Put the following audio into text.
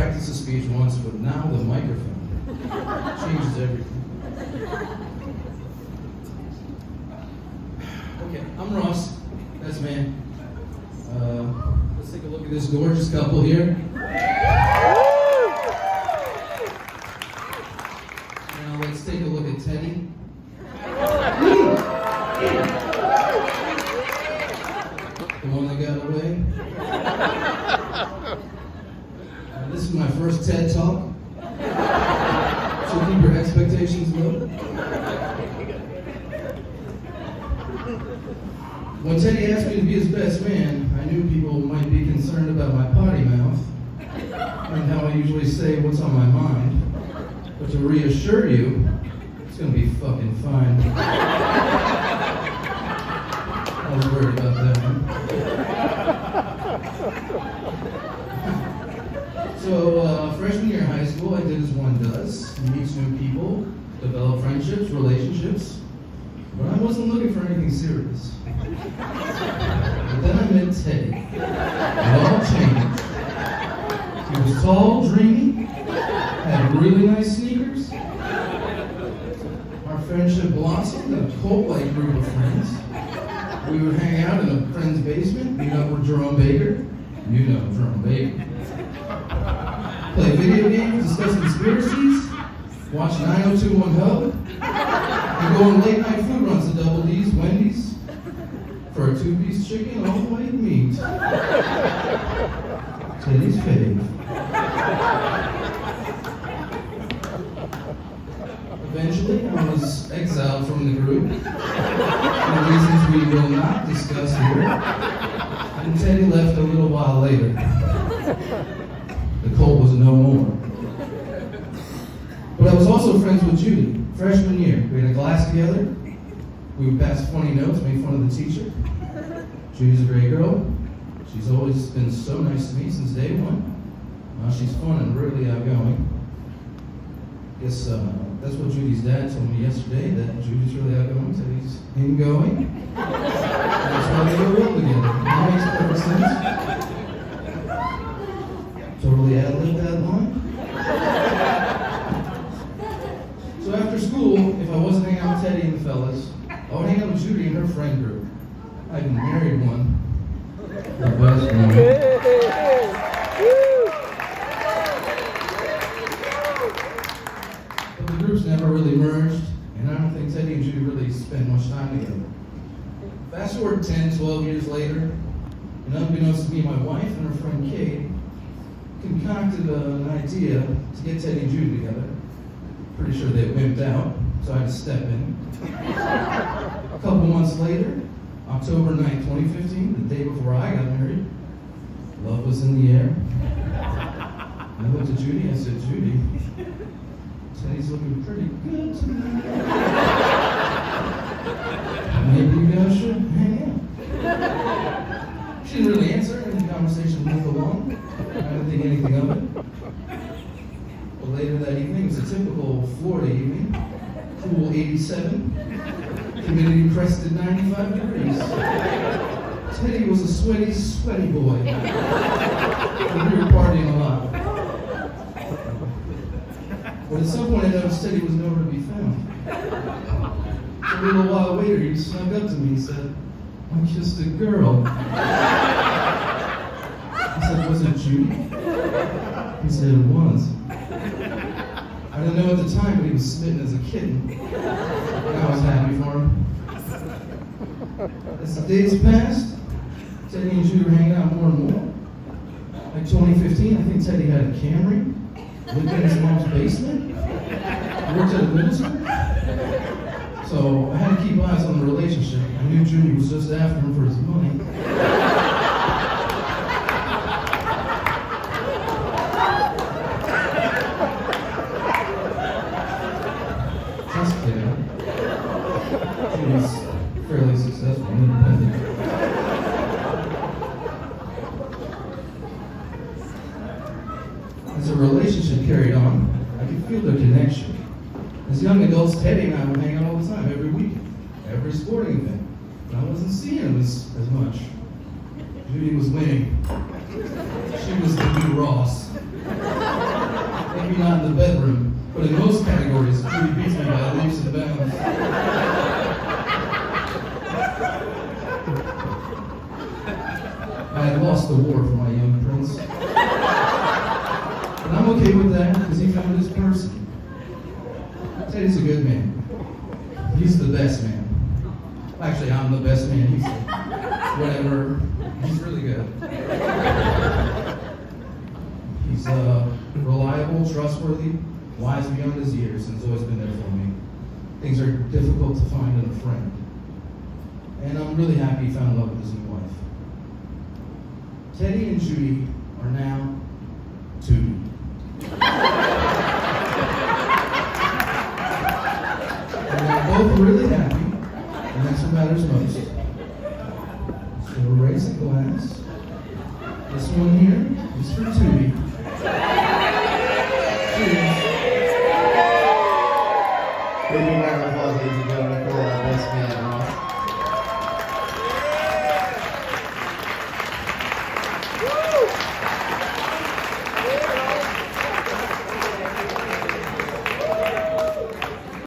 practiced the speech once, but now the microphone changes everything. Okay, I'm Ross. That's man. Let's take a look at this gorgeous couple here. Now let's take a look at Teddy. The one that got away. This is my first TED Talk. So keep your expectations low. When Teddy asked me to be his best man, I knew people might be concerned about my potty mouth and how I usually say what's on my mind. But to reassure you, it's gonna be fucking fine. I was worried about that one. So, freshman year in high school, I did as one does. You meet new people, develop friendships, relationships. But I wasn't looking for anything serious. But then I met Teddy. It all changed. He was tall, dreamy, had really nice sneakers. Our friendship blossomed in a cult-like group of friends. We would hang out in a friend's basement, meet up with Jerome Baker. You know Jerome Baker. Play video games, discuss conspiracies, watch 90210 Hub, and go on late night food runs to Double D's, Wendy's, for a 2-piece chicken, all white meat. Teddy's fave. Eventually, I was exiled from the group, for reasons we will not discuss here, and Teddy left a little while later. The cult was no more. But I was also friends with Judy, freshman year. We had a class together. We would pass funny notes, make fun of the teacher. Judy's a great girl. She's always been so nice to me since day one. She's fun and really outgoing. Guess that's what Judy's dad told me yesterday, that Judy's really outgoing, so he's ingoing. That's why they go well together. That makes perfect sense. Totally ad-libbed that line. So after school, if I wasn't hanging out with Teddy and the fellas, I would hang out with Judy and her friend group. I even married one. Her best one. But the groups never really merged, and I don't think Teddy and Judy really spent much time together. Fast forward 10, 12 years later, and unbeknownst to me, my wife and her friend Kate concocted an idea to get Teddy and Judy together. Pretty sure they wimped out, so I had to step in. A couple months later, October 9th, 2015, the day before I got married, love was in the air. I looked at Judy and I said, Judy, Teddy's looking pretty good tonight. Maybe you guys should hang out. She didn't really answer, and the conversation moved along. I didn't think anything of it. But later that evening, it was a typical Florida evening. Cool 87. Humidity pressed at 95 degrees. Teddy was a sweaty, sweaty boy. And we were partying a lot. But at some point I noticed Teddy was nowhere to be found. A little while later, he snuck up to me and said, I kissed a girl. I said, was it Judy? He said, it was. I didn't know at the time, but he was smitten as a kitten. And I was happy for him. As the days passed, Teddy and Judy were hanging out more and more. Like 2015, I think Teddy had a Camry, lived in his mom's basement, worked at a middle school. So I had to keep eyes on the relationship. I knew Judy was just after him for his money. Just kidding. Judy's fairly successful and independent. As the relationship carried on, I could feel their connection. As young adults, Teddy and I would hang out all the time, every week, every sporting event. But I wasn't seeing him as much. Judy was winning. She was the new Ross. I had lost the war for my young prince. But I'm okay with that because he found his person. Teddy's a good man. He's the best man. Actually, I'm the best man. He's whatever. He's really good. He's reliable, trustworthy, wise beyond his years, and has always been there for me. Things are difficult to find in a friend. And I'm really happy he found love with his new wife. Teddy and Judy are now Tudy. And they're both really happy, and that's what matters most. So we'll raise a glass. This one here is for Tudy.